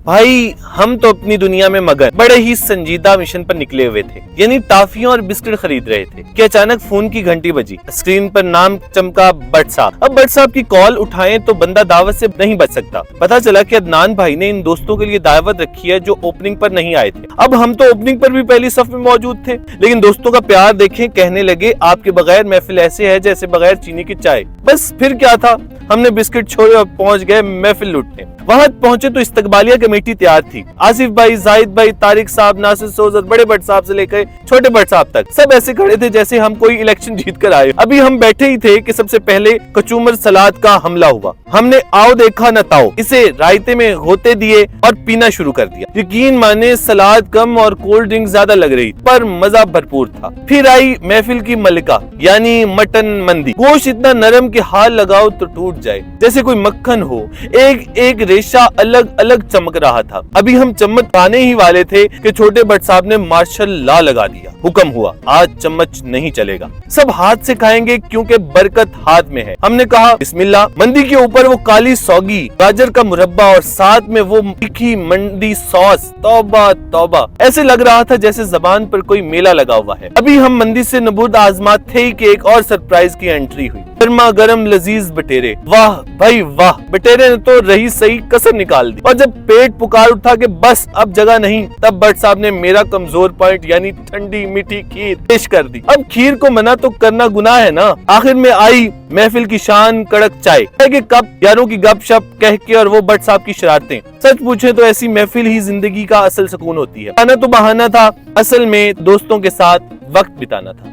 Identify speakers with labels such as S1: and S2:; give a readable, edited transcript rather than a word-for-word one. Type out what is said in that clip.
S1: भाई हम तो अपनी दुनिया में मगन बड़े ही संजीदा मिशन पर निकले हुए थे, यानी टाफियां और बिस्किट खरीद रहे थे कि अचानक फोन की घंटी बजी। स्क्रीन पर नाम चमका बट साहब। अब बट साहब की कॉल उठाएं तो बंदा दावत से नहीं बच सकता। पता चला कि अदनान भाई ने इन दोस्तों के लिए दावत रखी है जो ओपनिंग पर नहीं आए थे। अब हम तो ओपनिंग पर भी पहली सफ में मौजूद थे, लेकिन दोस्तों का प्यार देखें, कहने लगे आपके बगैर महफिल ऐसे है जैसे बगैर चीनी की चाय। बस फिर क्या था, हमने बिस्किट छोड़े और पहुंच गए महफिल लूटने। वहां पहुंचे तो इस्तकबालिया कमेटी तैयार थी। आसिफ भाई, जाहिद भाई, तारिक साहब, नासिर सोजर, बड़े भट्ट साहब से लेकर छोटे भट्ट साहब तक सब ऐसे खड़े थे जैसे हम कोई इलेक्शन जीत कर आए। अभी हम बैठे ही थे कि सबसे पहले कचूमर सलाद का हमला हुआ। हमने आओ देखा न ताओ इसे रायते में होते दिए और पीना शुरू कर दिया। यकीन माने सलाद कम और कोल्ड ड्रिंक ज्यादा लग रही, पर मजा भरपूर था। फिर आई महफिल की मलिका यानी मटन मंदी। गोश्त इतना नरम कि हाथ लगाओ तो टूट जाए, जैसे कोई मक्खन हो। एक एक रेशा अलग अलग चमक रहा था। अभी हम चम्मच पाने ही वाले थे कि छोटे भट्ट साहब ने मार्शल लॉ लगा दिया। हुक्म हुआ आज चम्मच नहीं चलेगा, सब हाथ से खाएंगे क्योंकि बरकत हाथ में है। हमने कहा बिस्मिल्लाह। मंदी के ऊपर वो काली सौगी, गाजर का मुरब्बा और साथ में वो तीखी मंदी सॉस। तौबा तौबा, ऐसे लग रहा था जैसे जबान पर कोई मेला लगा हुआ है। अभी हम मंदी से नबूद आजमात थे कि एक और सरप्राइज की एंट्री हुई। गर्मा गर्म लजीज बटेरे। वाह भाई वाह, बटेरे ने तो रही सही कसर निकाल दी। और जब पेट पुकार उठा कि बस अब जगह नहीं, तब भट्ट साहब ने मेरा कमजोर पॉइंट यानी ठंडी मीठी खीर पेश कर दी। अब खीर को मना तो करना गुनाह है ना। आखिर में आई महफिल की शान कड़क चाय के कप, यारों की गपशप कह के और वो भट्ट साहब की शरारतें। सच पूछे तो ऐसी महफिल ही जिंदगी का असल सुकून होती है। आना तो बहाना था, असल में दोस्तों के साथ वक्त बिताना था।